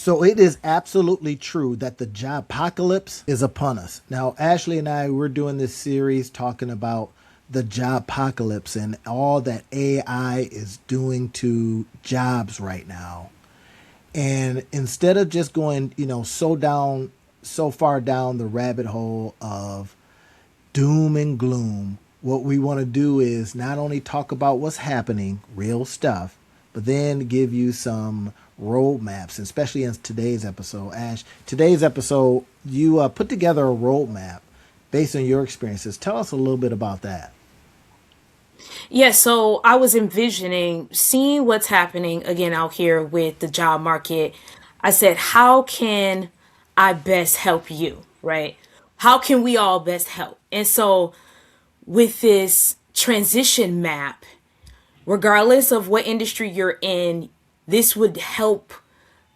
So it is absolutely true that the job apocalypse is upon us. Now, Ashley and I, we're doing this series talking about the job apocalypse and all that AI is doing to jobs right now. And instead of just going, so far down the rabbit hole of doom and gloom, what we want to do is not only talk about what's happening, real stuff, but then give you some roadmaps, especially in today's episode. Ash, today's episode, you put together a roadmap based on your experiences. Tell us a little bit about that. Yeah, so I was envisioning seeing what's happening again out here with the job market. I said, how can I best help you, right? How can we all best help? And so with this transition map, regardless of what industry you're in, this would help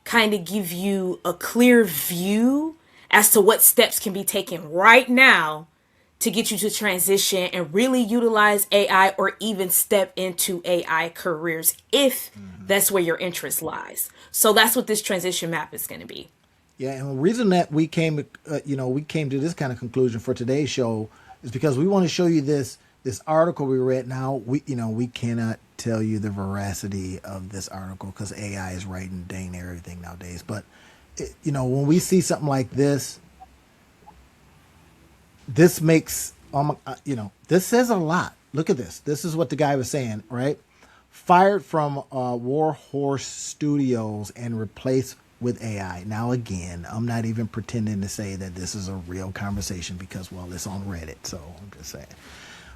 kind of give you a clear view as to what steps can be taken right now to get you to transition and really utilize AI or even step into AI careers if that's where your interest lies. So that's what this transition map is going to be. Yeah, and the reason that we came to this kind of conclusion for today's show is because we want to show you this article we read. Now we cannot tell you the veracity of this article because AI is writing dang near everything nowadays. But when we see something like this makes this says a lot. Look at this. This is what the guy was saying, right? Fired from Warhorse Studios and replaced with AI. Now, again, I'm not even pretending to say that this is a real conversation because, well, it's on Reddit, so I'm just saying.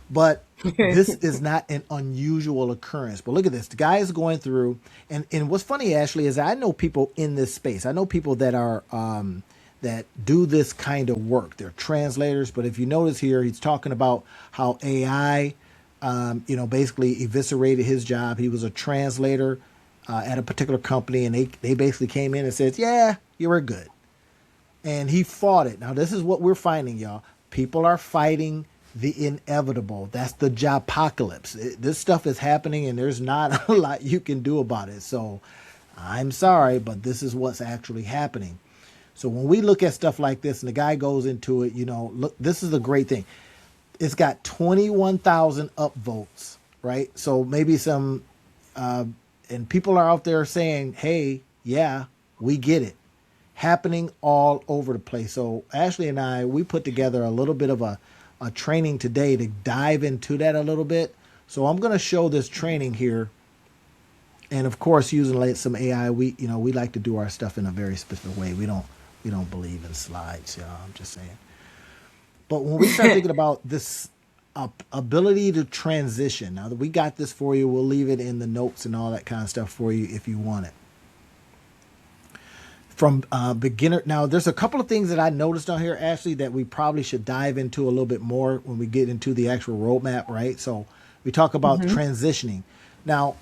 But this is not an unusual occurrence. But look at this. The guy is going through, and what's funny, Ashley, is I know people in this space. I know people that are that do this kind of work. They're translators. But if you notice here, he's talking about how AI, basically eviscerated his job. He was a translator at a particular company, and they basically came in and said, yeah, you were good. And he fought it. Now, this is what we're finding, y'all. People are fighting the inevitable. That's the job apocalypse. This stuff is happening, and there's not a lot you can do about it. So I'm sorry, but this is what's actually happening. So when we look at stuff like this, and the guy goes into it, look, this is the great thing. It's got 21,000 upvotes, right? So maybe some, and people are out there saying, hey, yeah, we get it. Happening all over the place. So Ashley and I, we put together a little bit of a training today to dive into that a little bit. So I'm going to show this training here. And of course, using some AI, we like to do our stuff in a very specific way. We don't believe in slides, y'all. I'm just saying. But when we start thinking about this ability to transition, now that we got this for you, we'll leave it in the notes and all that kind of stuff for you if you want it. From beginner, now there's a couple of things that I noticed on here, Ashley, that we probably should dive into a little bit more when we get into the actual roadmap, right? So we talk about transitioning. Now,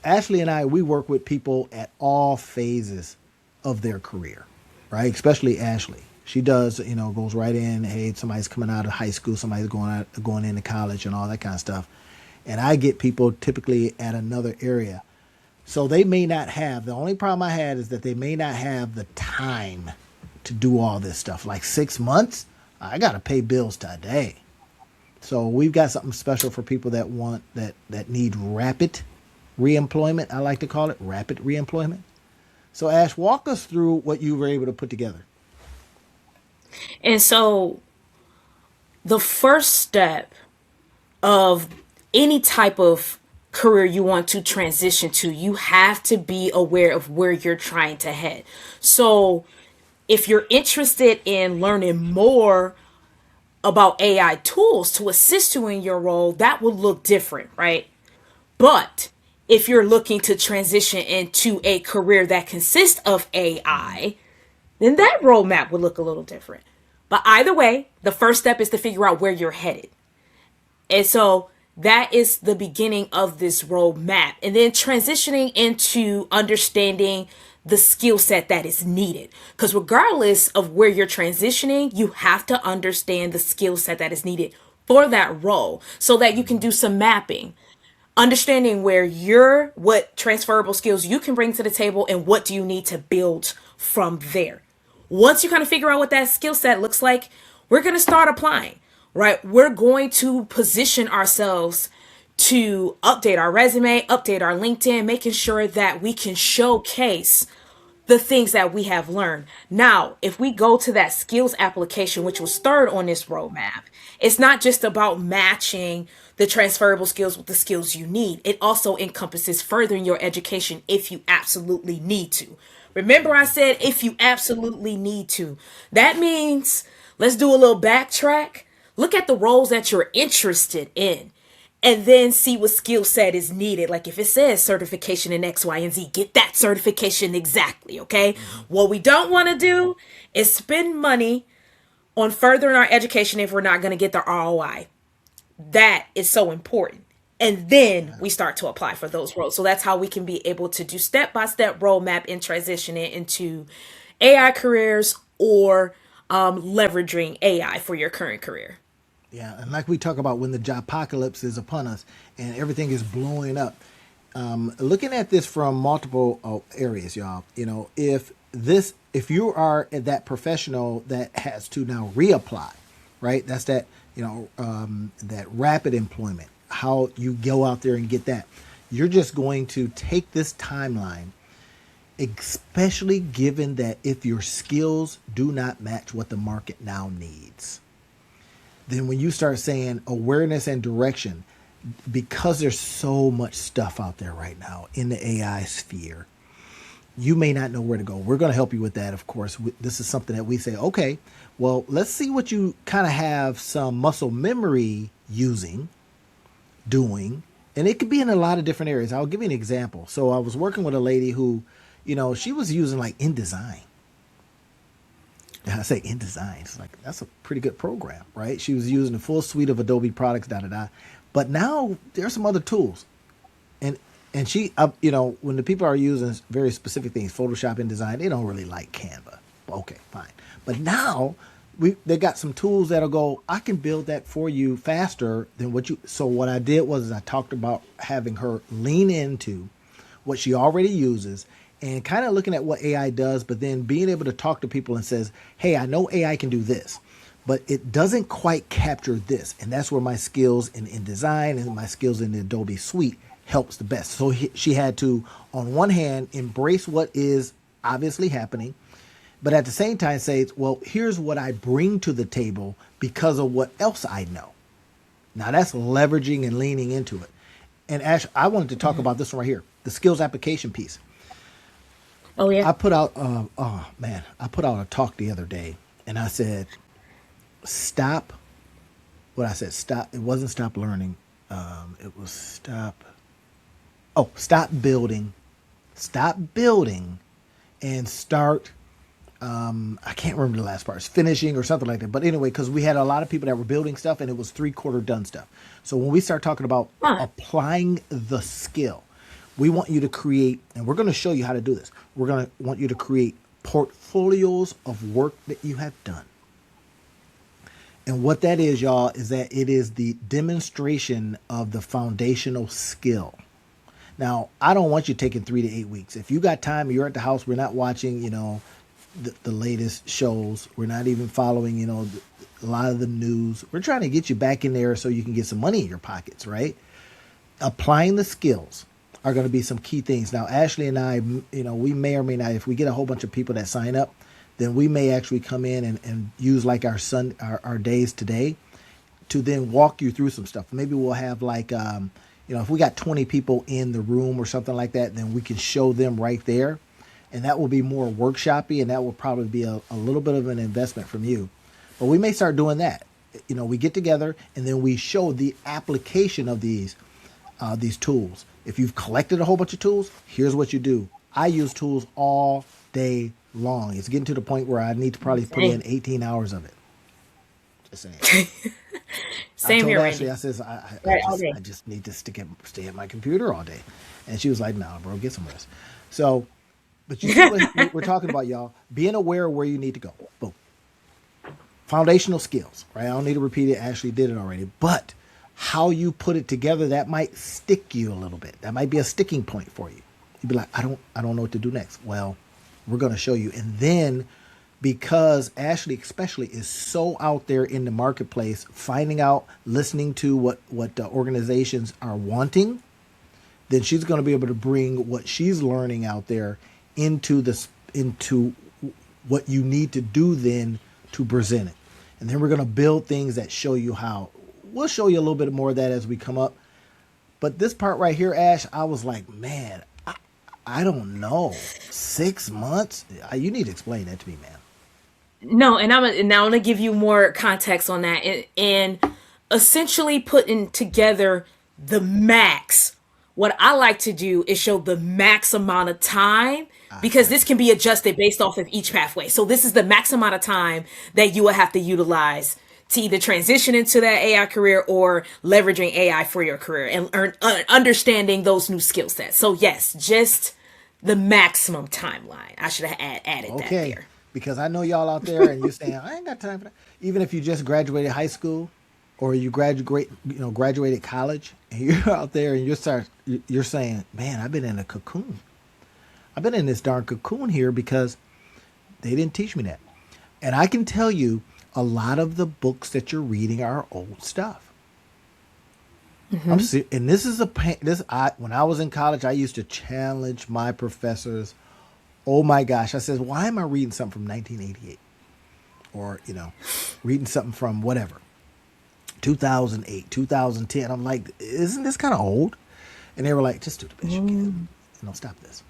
Ashley and I, we work with people at all phases of their career, right? Especially Ashley. She does, goes right in. Hey, somebody's coming out of high school, somebody's going into college, and all that kind of stuff. And I get people typically at another area, so they may not have. The only problem I had is that they may not have the time to do all this stuff. Like 6 months, I got to pay bills today. So we've got something special for people that want that need rapid reemployment. I like to call it rapid reemployment. So Ash, walk us through what you were able to put together. And so the first step of any type of career you want to transition to, you have to be aware of where you're trying to head. So if you're interested in learning more about AI tools to assist you in your role, that would look different, right? But if you're looking to transition into a career that consists of AI, then that roadmap would look a little different. But either way, the first step is to figure out where you're headed. And so that is the beginning of this roadmap. And then transitioning into understanding the skill set that is needed. Because regardless of where you're transitioning, you have to understand the skill set that is needed for that role so that you can do some mapping. understanding what transferable skills you can bring to the table and what do you need to build from there. Once you kind of figure out what that skill set looks like, we're going to start applying, right? We're going to position ourselves to update our resume, update our LinkedIn, making sure that we can showcase the things that we have learned. Now, if we go to that skills application, which was third on this roadmap, it's not just about matching the transferable skills with the skills you need. It also encompasses furthering your education if you absolutely need to. Remember, I said if you absolutely need to. That means, let's do a little backtrack. Look at the roles that you're interested in and then see what skill set is needed. Like if it says certification in X, Y, and Z, get that certification exactly, okay? What we don't want to do is spend money on furthering our education if we're not going to get the ROI. That is so important. And then we start to apply for those roles. So that's how we can be able to do step-by-step roadmap and transition it into AI careers or leveraging AI for your current career. Yeah, and like we talk about when the job apocalypse is upon us and everything is blowing up, looking at this from multiple areas, y'all. If you are that professional that has to now reapply, right? That's that that rapid employment. How you go out there and get that? You're just going to take this timeline, especially given that if your skills do not match what the market now needs, then when you start saying awareness and direction, because there's so much stuff out there right now in the AI sphere, you may not know where to go. We're going to help you with that, of course. This is something that we say, okay, well, let's see what you kind of have some muscle memory doing, and it could be in a lot of different areas. I'll give you an example. So I was working with a lady who, she was using like InDesign. And I say InDesign, it's like, that's a pretty good program, right? She was using the full suite of Adobe products, da da da. But now there's some other tools. And she, when the people are using very specific things, Photoshop, InDesign, they don't really like Canva. Okay, fine. But now they got some tools that'll go, I can build that for you faster than what you. So what I did was I talked about having her lean into what she already uses and kind of looking at what AI does, but then being able to talk to people and says, hey, I know AI can do this, but it doesn't quite capture this. And that's where my skills in InDesign and my skills in the Adobe suite helps the best. So she had to, on one hand, embrace what is obviously happening, but at the same time say, well, here's what I bring to the table because of what else I know. Now that's leveraging and leaning into it. And Ash, I wanted to talk about this one right here, the skills application piece. Oh yeah. I put out, I put out a talk the other day, and I said, stop. What I said, stop. It wasn't stop learning. It was stop. Oh, stop building, and start. I can't remember the last part. It's finishing or something like that. But anyway, because we had a lot of people that were building stuff, and it was 3/4 done stuff. So when we start talking about applying the skill, we want you to create, and we're going to show you how to do this. We're going to want you to create portfolios of work that you have done. And what that is, y'all, is that it is the demonstration of the foundational skill. Now, I don't want you taking 3 to 8 weeks. If you got time, you're at the house, we're not watching, the latest shows. We're not even following, a lot of the news. We're trying to get you back in there so you can get some money in your pockets, right? Applying the skills are going to be some key things. Now, Ashley and I, we may or may not, if we get a whole bunch of people that sign up, then we may actually come in and use like our days today to then walk you through some stuff. Maybe we'll have like, if we got 20 people in the room or something like that, then we can show them right there. And that will be more workshopy, and that will probably be a little bit of an investment from you. But we may start doing that. We get together and then we show the application of these tools. If you've collected a whole bunch of tools, here's what you do. I use tools all day long. It's getting to the point where I need to probably put in 18 hours of it. Just saying. Same here, Ashley, Randy. I says, Right, all day. I just need to stay at my computer all day. And she was like, nah, bro, get some rest. So, but you see what we're talking about, y'all. Being aware of where you need to go. Boom. Foundational skills, right? I don't need to repeat it. Ashley did it already. But how you put it together, that might stick you a little bit. That might be a sticking point for you. You'd be like, I don't know what to do next. Well, we're going to show you. And then because Ashley especially is so out there in the marketplace, finding out, listening to what the organizations are wanting, then she's going to be able to bring what she's learning out there into what you need to do then to present it. And then we're going to build things that show you how. We'll show you a little bit more of that as we come up. But this part right here, Ash, I was like, man, I don't know. 6 months? You need to explain that to me, man. No, and I'm gonna give you more context on that, and essentially putting together the max. What I like to do is show the max amount of time, because this can be adjusted based off of each pathway. So this is the max amount of time that you will have to utilize to either transition into that AI career or leveraging AI for your career and understanding those new skill sets. So yes, just the maximum timeline. I should have added that Okay. there. Because I know y'all out there and you're saying, I ain't got time for that. Even if you just graduated high school or you graduated college and you're out there and you're saying, man, I've been in a cocoon. I've been in this darn cocoon here because they didn't teach me that. And I can tell you, a lot of the books that you're reading are old stuff. And this is when I was in college, I used to challenge my professors. Oh my gosh. I said, why am I reading something from 1988? Or, reading something from whatever, 2008, 2010. I'm like, isn't this kind of old? And they were like, just do the best you can. Stop this.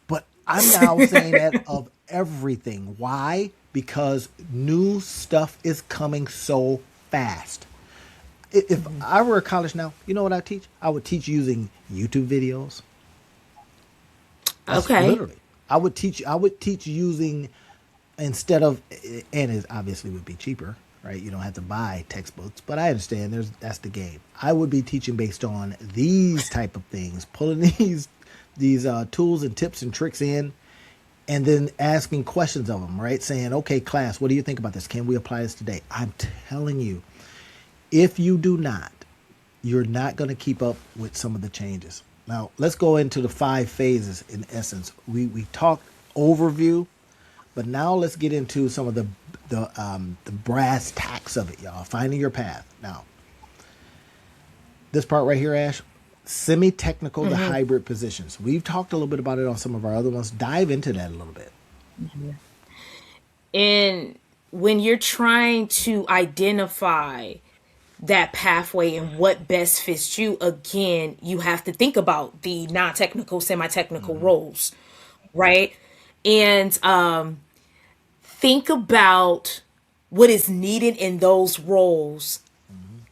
But I'm now saying that of everything. Why? Because new stuff is coming so fast. If I were a college now, you know what I teach? I would teach using YouTube videos. That's Okay. literally. I would teach using, instead of, and it obviously would be cheaper, right? You don't have to buy textbooks, but I understand that's the game. I would be teaching based on these type of things, pulling these tools and tips and tricks in, and then asking questions of them, right? Saying, okay, class, what do you think about this? Can we apply this today? I'm telling you, if you do not, you're not going to keep up with some of the changes. Now, let's go into the 5 phases in essence. We talked overview, but now let's get into some of the brass tacks of it, y'all. Finding your path. Now, this part right here, Ash, semi-technical to hybrid positions. We've talked a little bit about it on some of our other ones. Dive into that a little bit. And when you're trying to identify that pathway and what best fits you, again, you have to think about the non-technical, semi-technical roles, right? And think about what is needed in those roles,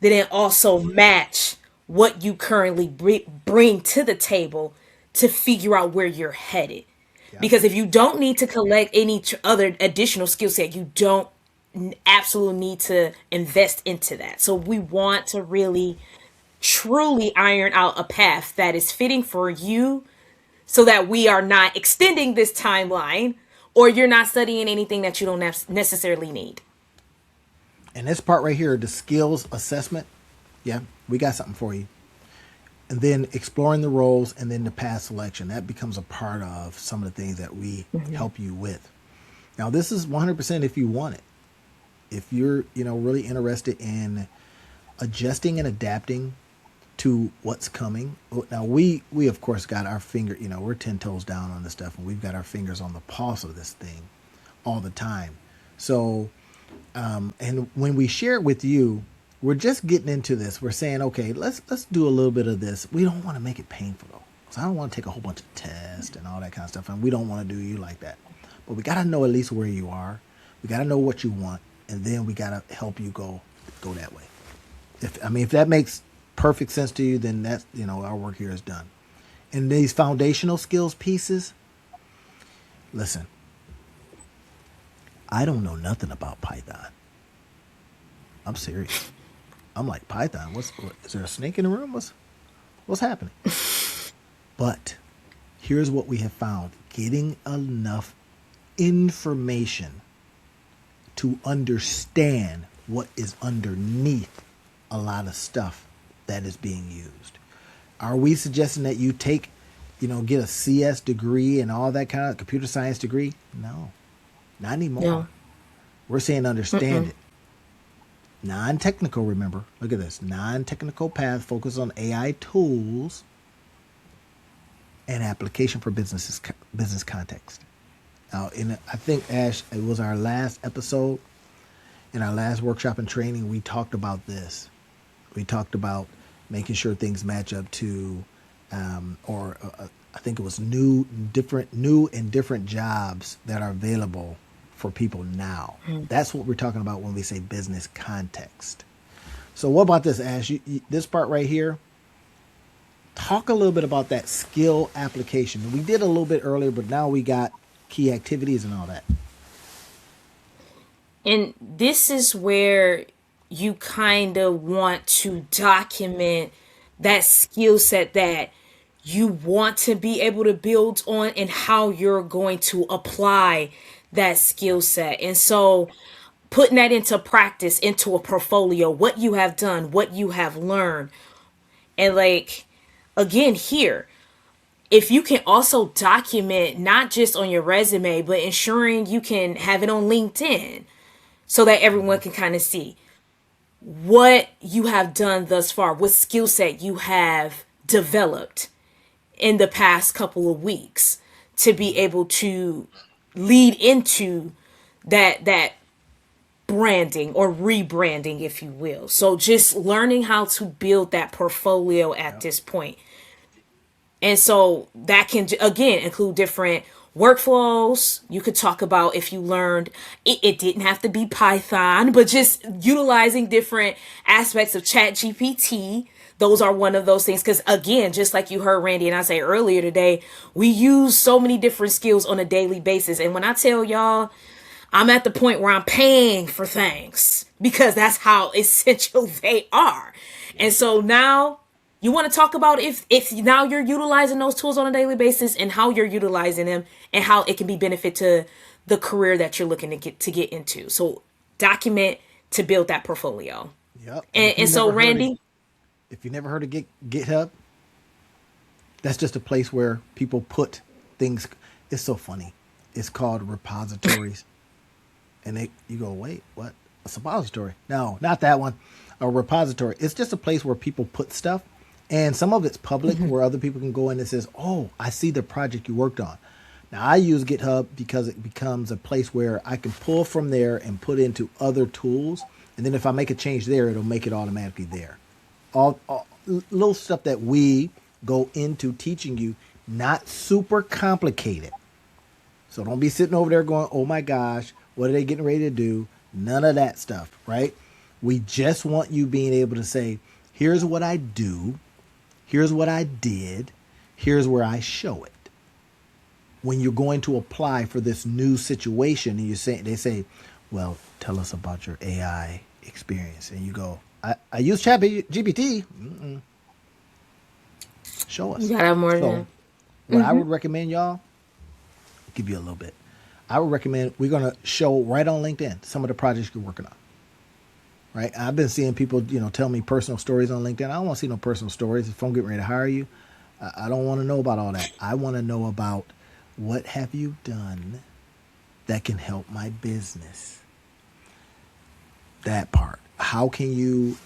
then also match what you currently bring to the table to figure out where you're headed. Yeah. Because if you don't need to collect any other additional skill set, you don't absolutely need to invest into that. So we want to really truly iron out a path that is fitting for you, so that we are not extending this timeline or you're not studying anything that you don't necessarily need. And this part right here, the skills assessment, yeah, we got something for you. And then exploring the roles and then the path selection, that becomes a part of some of the things that we help you with. Now, this is 100% if you want it. If you're, really interested in adjusting and adapting to what's coming. Now, we of course got our finger, we're 10 toes down on this stuff, and we've got our fingers on the pulse of this thing all the time. So, and when we share it with you, we're just getting into this. We're saying, okay, let's do a little bit of this. We don't want to make it painful though, because I don't want to take a whole bunch of tests and all that kind of stuff, and we don't want to do you like that. But we got to know at least where you are. We got to know what you want, and then we got to help you go that way. If that makes perfect sense to you, then that's, our work here is done. And these foundational skills pieces, listen, I don't know nothing about Python. I'm serious. I'm like, Python, what, is there a snake in the room? What's happening? But here's what we have found. Getting enough information to understand what is underneath a lot of stuff that is being used. Are we suggesting that you take, get a CS degree and all that kind of computer science degree? No, not anymore. No. We're saying understand it. Non-technical, remember. Look at this. Non-technical path focus on AI tools and application for business context. Now, I think, Ash, it was our last episode, in our last workshop and training, we talked about this. We talked about making sure things match up to, I think it was new and different jobs that are available for people now. That's what we're talking about when we say business context. So what about this, Ash? This part right here, talk a little bit about that skill application. We did a little bit earlier, but now we got key activities and all that. And this is where you kind of want to document that skill set that you want to be able to build on and how you're going to apply that skill set. And so putting that into practice, into a portfolio, what you have done, what you have learned. And like, again, here, if you can also document not just on your resume, but ensuring you can have it on LinkedIn so that everyone can kind of see what you have done thus far, what skill set you have developed in the past couple of weeks to be able to lead into that branding or rebranding, if you will. So just learning how to build that portfolio at this point. And so that can, again, include different workflows. You could talk about if you learned, it didn't have to be Python, but just utilizing different aspects of ChatGPT. Those are one of those things. Because again, just like you heard Randy and I say earlier today, we use so many different skills on a daily basis. And when I tell y'all, I'm at the point where I'm paying for things because that's how essential they are. And so now you want to talk about if now you're utilizing those tools on a daily basis and how you're utilizing them and how it can be benefit to the career that you're looking to get into. So document to build that portfolio. Yep. And so Randy, if you never heard of GitHub, that's just a place where people put things. It's so funny. It's called repositories. And you go, wait, what? A suppository? No, not that one. A repository. It's just a place where people put stuff. And some of it's public where other people can go in and says, oh, I see the project you worked on. Now, I use GitHub because it becomes a place where I can pull from there and put into other tools. And then if I make a change there, it'll make it automatically there. All little stuff that we go into teaching you, not super complicated. So don't be sitting over there going, oh my gosh, what are they getting ready to do? None of that stuff, right? We just want you being able to say, here's what I do. Here's what I did. Here's where I show it. When you're going to apply for this new situation and they say, well, tell us about your AI experience. And you go, I use ChatGPT. Show us. you gotta have more So than what I would recommend, y'all, give you a little bit. I would recommend we're going to show right on LinkedIn some of the projects you're working on. Right? I've been seeing people, tell me personal stories on LinkedIn. I don't want to see no personal stories. If I'm getting ready to hire you, I don't want to know about all that. I want to know about what have you done that can help my business. That part. How can you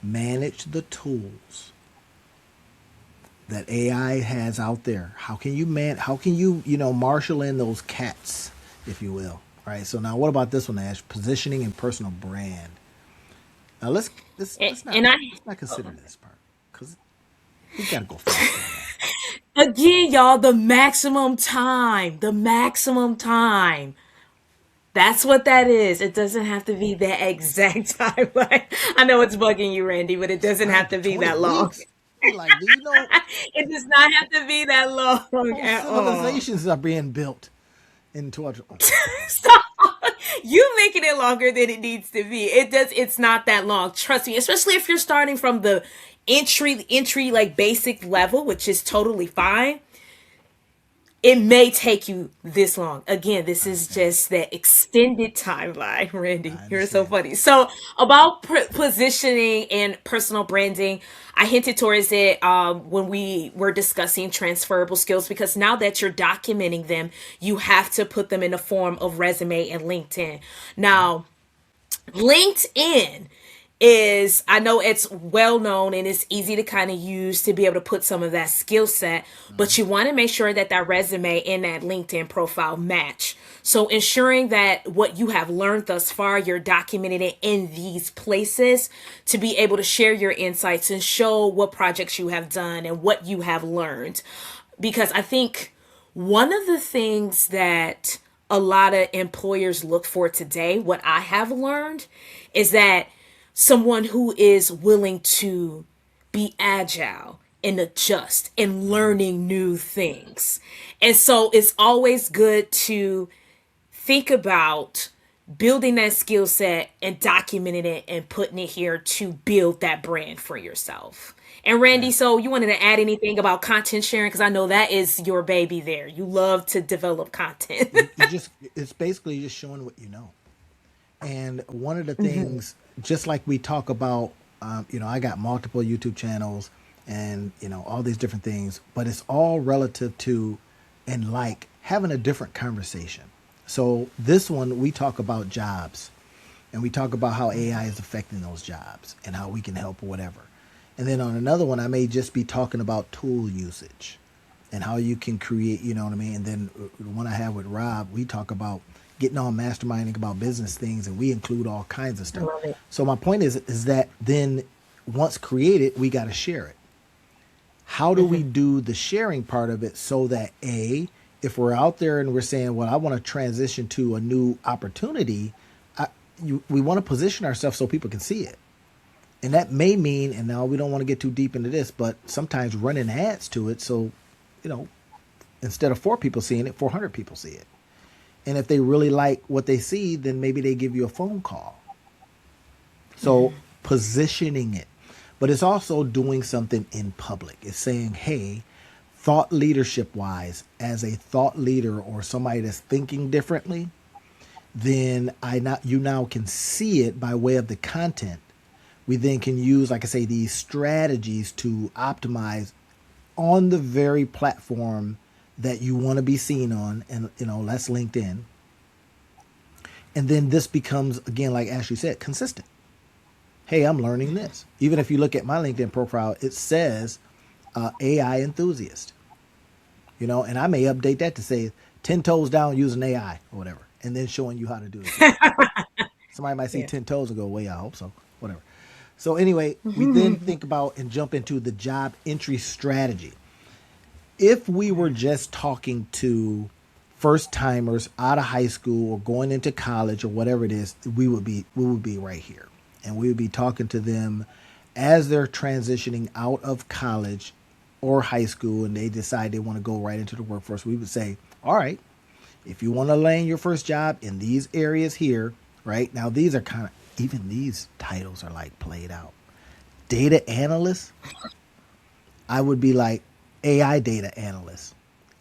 manage the tools that AI has out there? How can you marshal in those cats, if you will? All right. So now what about this one, Ash? Positioning and personal brand. Now let's not consider this part because we got to go fast. again, y'all, the maximum time. That's what that is. It doesn't have to be that exact timeline. I know it's bugging you, Randy, but it doesn't have to be that long. Weeks. Like, do you know? It does not have to be that long at all. Civilizations are being built into Stop. You making it longer than it needs to be. It's not that long. Trust me, especially if you're starting from the entry like basic level, which is totally fine. it may take you this long. Again, this is just that extended timeline, Randy. I You're so understand. funny. So, about positioning and personal branding, I hinted towards it when we were discussing transferable skills, because now that you're documenting them, you have to put them in the form of resume and LinkedIn. Now, LinkedIn is, I know it's well known and it's easy to kind of use to be able to put some of that skill set, Mm-hmm. but you want to make sure that that resume and that LinkedIn profile match. So ensuring that what you have learned thus far, you're documenting it in these places to be able to share your insights and show what projects you have done and what you have learned. Because I think one of the things that a lot of employers look for today, what I have learned, is that someone who is willing to be agile and adjust and Mm-hmm. learning new things. And so it's always good to think about building that skill set and documenting it and putting it here to build that brand for yourself. And Randy, Right. so you wanted to add anything about content sharing? Because I know that is your baby there. You love to develop content. You just, it's basically just showing what you know. And one of the things, just like we talk about, I got multiple YouTube channels and, all these different things, but it's all relative to and like having a different conversation. So this one, we talk about jobs and we talk about how AI is affecting those jobs and how we can help or whatever. And then on another one, I may just be talking about tool usage and how you can create, you know what I mean? And then the one I have with Rob, we talk about getting on masterminding about business things and we include all kinds of I stuff. love it. So my point is that then once created, we got to share it. How do we do the sharing part of it so that if we're out there and we're saying, well, I want to transition to a new opportunity, we want to position ourselves so people can see it. And that may mean, and now we don't want to get too deep into this, but sometimes running ads to it. So, you know, instead of 4 people seeing it, 400 people see it. And if they really like what they see, then maybe they give you a phone call. So positioning it, but it's also doing something in public. It's saying, hey, thought leadership wise, as a thought leader or somebody that's thinking differently, then you now can see it by way of the content. We then can use, like I say, these strategies to optimize on the very platform that you want to be seen on, and that's LinkedIn. And then this becomes, again, like Ashley said, consistent. Hey, I'm learning this. Even if you look at my LinkedIn profile, it says AI enthusiast. And I may update that to say 10 toes down using AI or whatever, and then showing you how to do it too. Somebody might see Yeah. 10 toes and go, well, yeah, I hope so. Whatever. So anyway, we then think about and jump into the job entry strategy. If we were just talking to first timers out of high school or going into college or whatever it is, we would be right here. And we would be talking to them as they're transitioning out of college or high school and they decide they want to go right into the workforce. We would say, all right, if you want to land your first job in these areas here, right? Now these are kind of, even these titles are like played out. Data analyst, I would be like AI data analyst,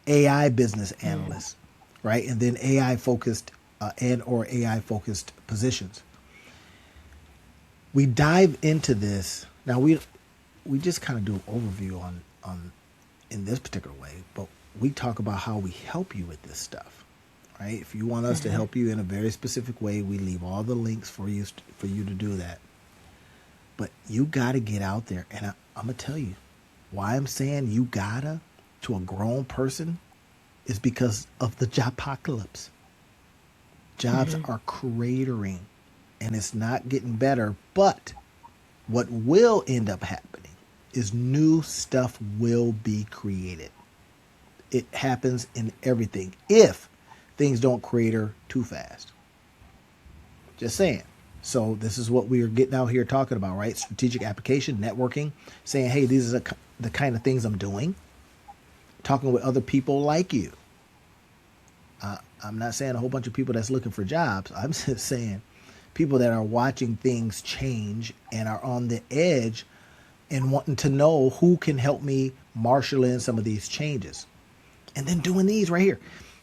AI business analyst, right? And then AI focused and or AI focused positions. We dive into this. Now we just kind of do an overview on in this particular way, but we talk about how we help you with this stuff, right? If you want us to help you in a very specific way, we leave all the links for you to do that. But you got to get out there, and I'm gonna tell you why I'm saying you gotta to a grown person is because of the job-apocalypse. Jobs are cratering, and it's not getting better. But what will end up happening is new stuff will be created. It happens in everything if things don't crater too fast. Just saying. So this is what we are getting out here talking about, right? Strategic application, networking, saying, hey, these are the kind of things I'm doing. Talking with other people like you. I'm not saying a whole bunch of people that's looking for jobs. I'm just saying people that are watching things change and are on the edge and wanting to know who can help me marshal in some of these changes. and then doing these right here.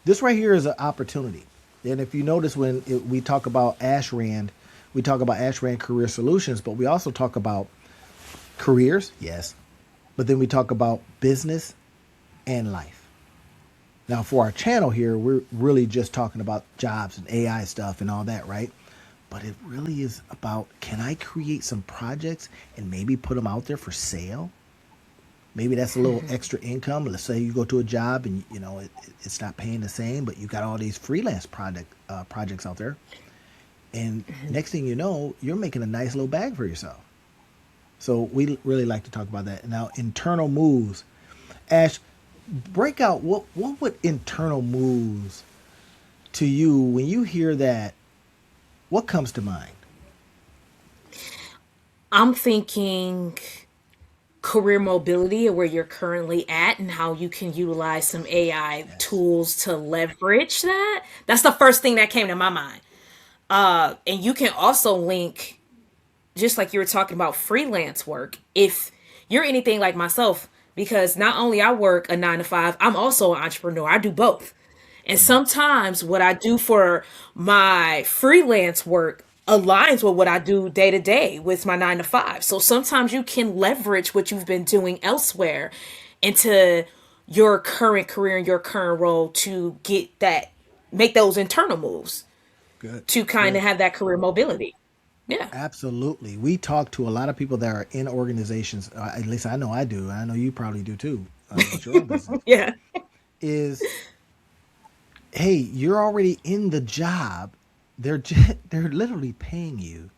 This right here is an opportunity. And if you notice we talk about Ashran, we talk about Ashran Career Solutions, but we also talk about careers, yes, but then we talk about business and life. Now, for our channel here, we're really just talking about jobs and AI stuff and all that, right? But it really is about, can I create some projects and maybe put them out there for sale? Maybe that's a little extra income. Let's say you go to a job and it's not paying the same, but you got all these freelance projects out there, and next thing you know, you're making a nice little bag for yourself. So we really like to talk about that. Now, internal moves. Ash, break out what would internal moves to you when you hear that? What comes to mind? I'm thinking career mobility, or where you're currently at, and how you can utilize some AI Yes. tools to leverage that. That's the first thing that came to my mind. And you can also link, just like you were talking about freelance work, if you're anything like myself, because not only I work a 9 to 5, I'm also an entrepreneur. I do both. And sometimes what I do for my freelance work aligns with what I do day to day with my 9 to 5. So sometimes you can leverage what you've been doing elsewhere into your current career and your current role to get that, make those internal moves Good. to kind Good. of have that career mobility. Yeah. Absolutely. We talk to a lot of people that are in organizations. At least I know I do. I know you probably do too, with your own business. Yeah. Is, hey, you're already in the job. They're literally paying you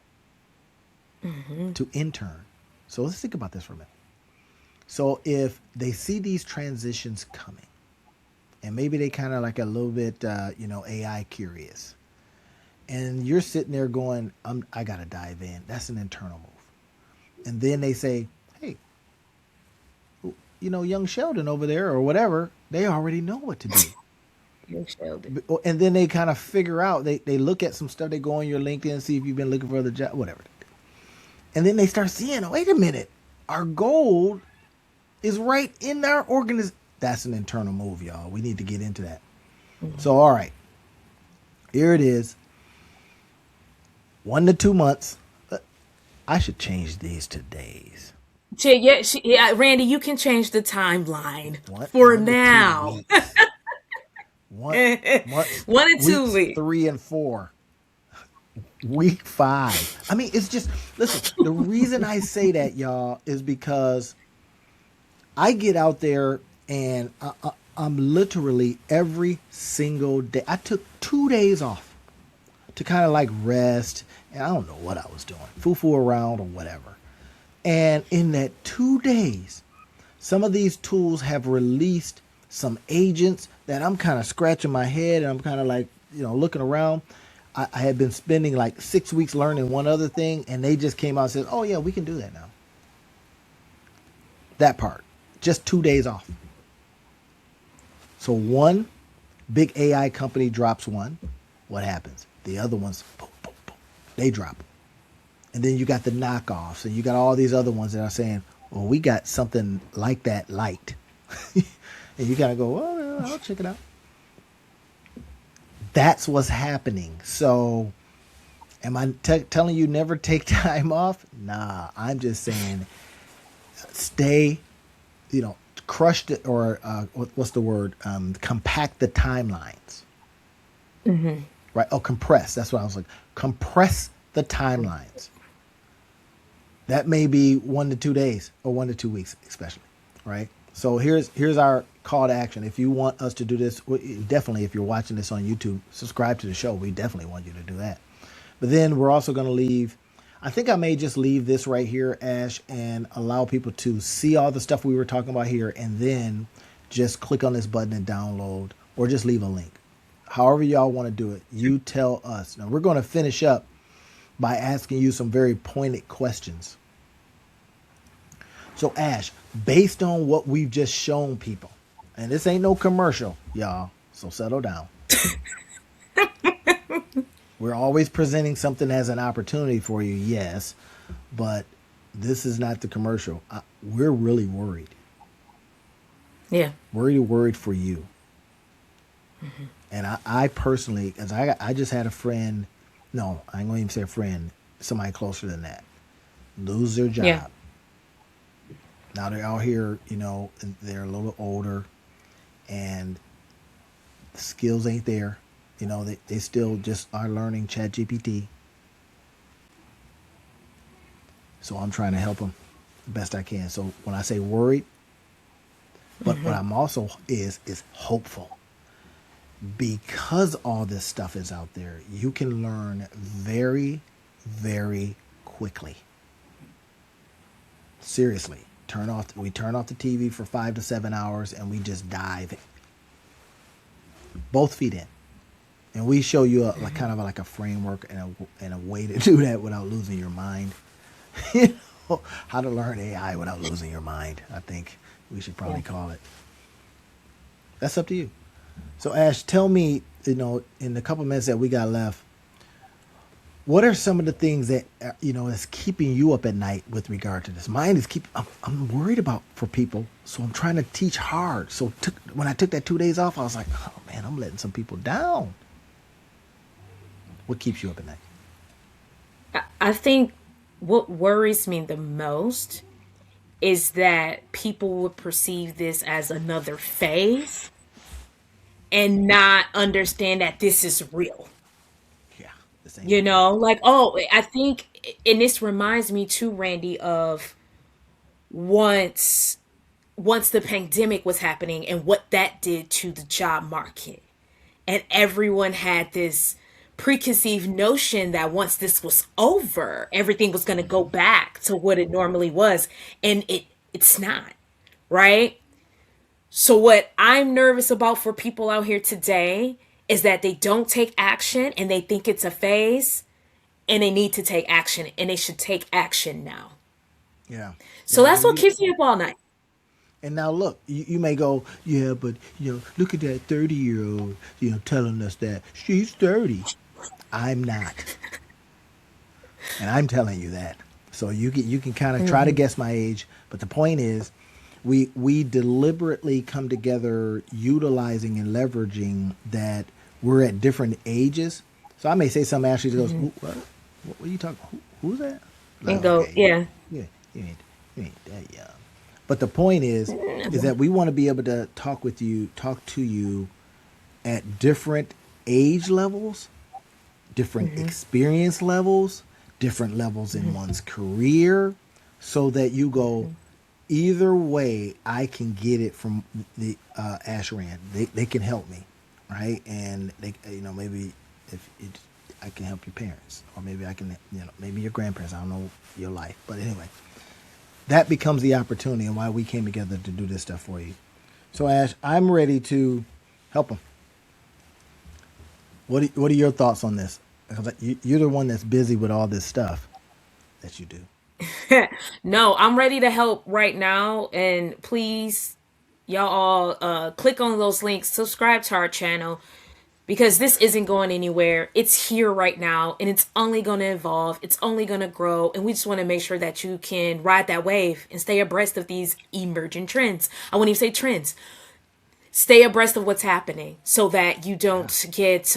to intern. So let's think about this for a minute. So if they see these transitions coming, and maybe they kind of like a little bit, AI curious, and you're sitting there going, I gotta dive in. That's an internal move. And then they say, hey, young Sheldon over there or whatever, they already know what to do. You showed it. And then they kind of figure out, they look at some stuff, they go on your LinkedIn, see if you've been looking for other job, whatever. And then they start seeing, oh, wait a minute, our goal is right in our organization. That's an internal move, y'all. We need to get into that. So, all right, here it is. 1 to 2 months. I should change these to days. Yeah, Randy, you can change the timeline One, for 1 to 2 now. weeks. One months, 1 and 2 weeks. 3 and 4, week 5. I mean, it's just, listen. The reason I say that, y'all, is because I get out there and I'm literally every single day. I took 2 days off to kind of like rest, and I don't know what I was doing, foo around or whatever. And in that 2 days, some of these tools have released some agents that I'm kind of scratching my head and I'm kind of like, looking around. I had been spending like 6 weeks learning one other thing, and they just came out and said, oh, yeah, we can do that now. That part. Just 2 days off. So one big AI company drops one. What happens? The other ones, boom, boom, boom, they drop. And then you got the knockoffs, and you got all these other ones that are saying, well, we got something like that light. And you kind of go, well, yeah, I'll check it out. That's what's happening. So am I telling you never take time off? Nah, I'm just saying stay, crushed it, or what's the word? Compact the timelines. Right? Oh, compress. That's what I was like. Compress the timelines. That may be 1 to 2 days or 1 to 2 weeks, especially. Right? So here's our call to action. If you want us to do this, definitely, if you're watching this on YouTube, subscribe to the show. We definitely want you to do that. But then we're also going to leave, I think I may just leave this right here, Ash, and allow people to see all the stuff we were talking about here, and then just click on this button and download, or just leave a link. However y'all want to do it, you tell us. Now, we're going to finish up by asking you some very pointed questions. So, Ash, based on what we've just shown people, and this ain't no commercial, y'all, so settle down. We're always presenting something as an opportunity for you, yes, but this is not the commercial. We're really worried. Yeah. Worried for you. And I personally, because I just had a friend, no, I ain't going to even say a friend, somebody closer than that, lose their Yeah. job. Now they're out here, and they're a little older, and the skills ain't there. They still just are learning ChatGPT. So I'm trying to help them the best I can. So when I say worried, but what I'm also is hopeful, because all this stuff is out there. You can learn very, very quickly. Seriously, we turn off the TV for 5 to 7 hours, and we just dive both feet in, and we show you like kind of like a framework and a way to do that without losing your mind. you how to learn AI without losing your mind, I think we should probably Yeah. call it. That's up to you. So Ash, tell me, in the couple minutes that we got left, what are some of the things that is keeping you up at night with regard to this? Mine is I'm worried about for people, so I'm trying to teach hard. So when I took that 2 days off, I was like, oh man, I'm letting some people down. What keeps you up at night? I think what worries me the most is that people would perceive this as another phase and not understand that this is real. Yeah, this ain't no phase. Like, oh, I think, and this reminds me too, Randy, of once once the pandemic was happening and what that did to the job market. And everyone had this preconceived notion that once this was over, everything was going to go back to what it normally was, and it's not, right? So what I'm nervous about for people out here today is that they don't take action and they think it's a phase, and they need to take action, and they should take action now. Yeah, So yeah. that's what keeps me up all night. And now look, you may go, yeah, but look at that 30-year-old, telling us that she's 30. I'm not, and I'm telling you that. So you can kind of try to guess my age, but the point is, we deliberately come together, utilizing and leveraging that we're at different ages. So I may say something. Ashley goes, what are you talking? Who's that? Like, And go, okay, yeah. yeah, you ain't that young. But the point is that we want to be able to talk to you at different age levels, different experience levels, different levels in one's career, so that you go, either way, I can get it from the Ashran. They can help me, right? And they, maybe if I can help your parents, or maybe I can, maybe your grandparents. I don't know your life, but anyway, that becomes the opportunity and why we came together to do this stuff for you. So Ash, I'm ready to help them. What are your thoughts on this? Because you're the one that's busy with all this stuff that you do. No, I'm ready to help right now. And please, y'all all click on those links, subscribe to our channel, because this isn't going anywhere. It's here right now, and it's only going to evolve. It's only going to grow. And we just want to make sure that you can ride that wave and stay abreast of these emerging trends. I wouldn't even say trends, stay abreast of what's happening so that you Yeah. don't get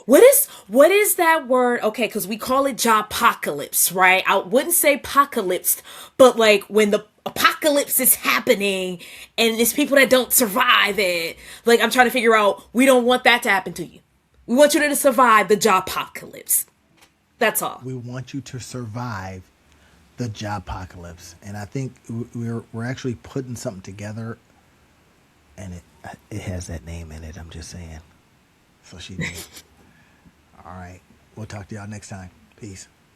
what is that word? Okay, because we call it job apocalypse, right? I wouldn't say apocalypse, but like when the apocalypse is happening and there's people that don't survive it. Like, I'm trying to figure out, we don't want that to happen to you. We want you to survive the job apocalypse. That's all. We want you to survive the job apocalypse, and I think we're actually putting something together, and it has that name in it. I'm just saying. So she knew. All right. We'll talk to y'all next time. Peace.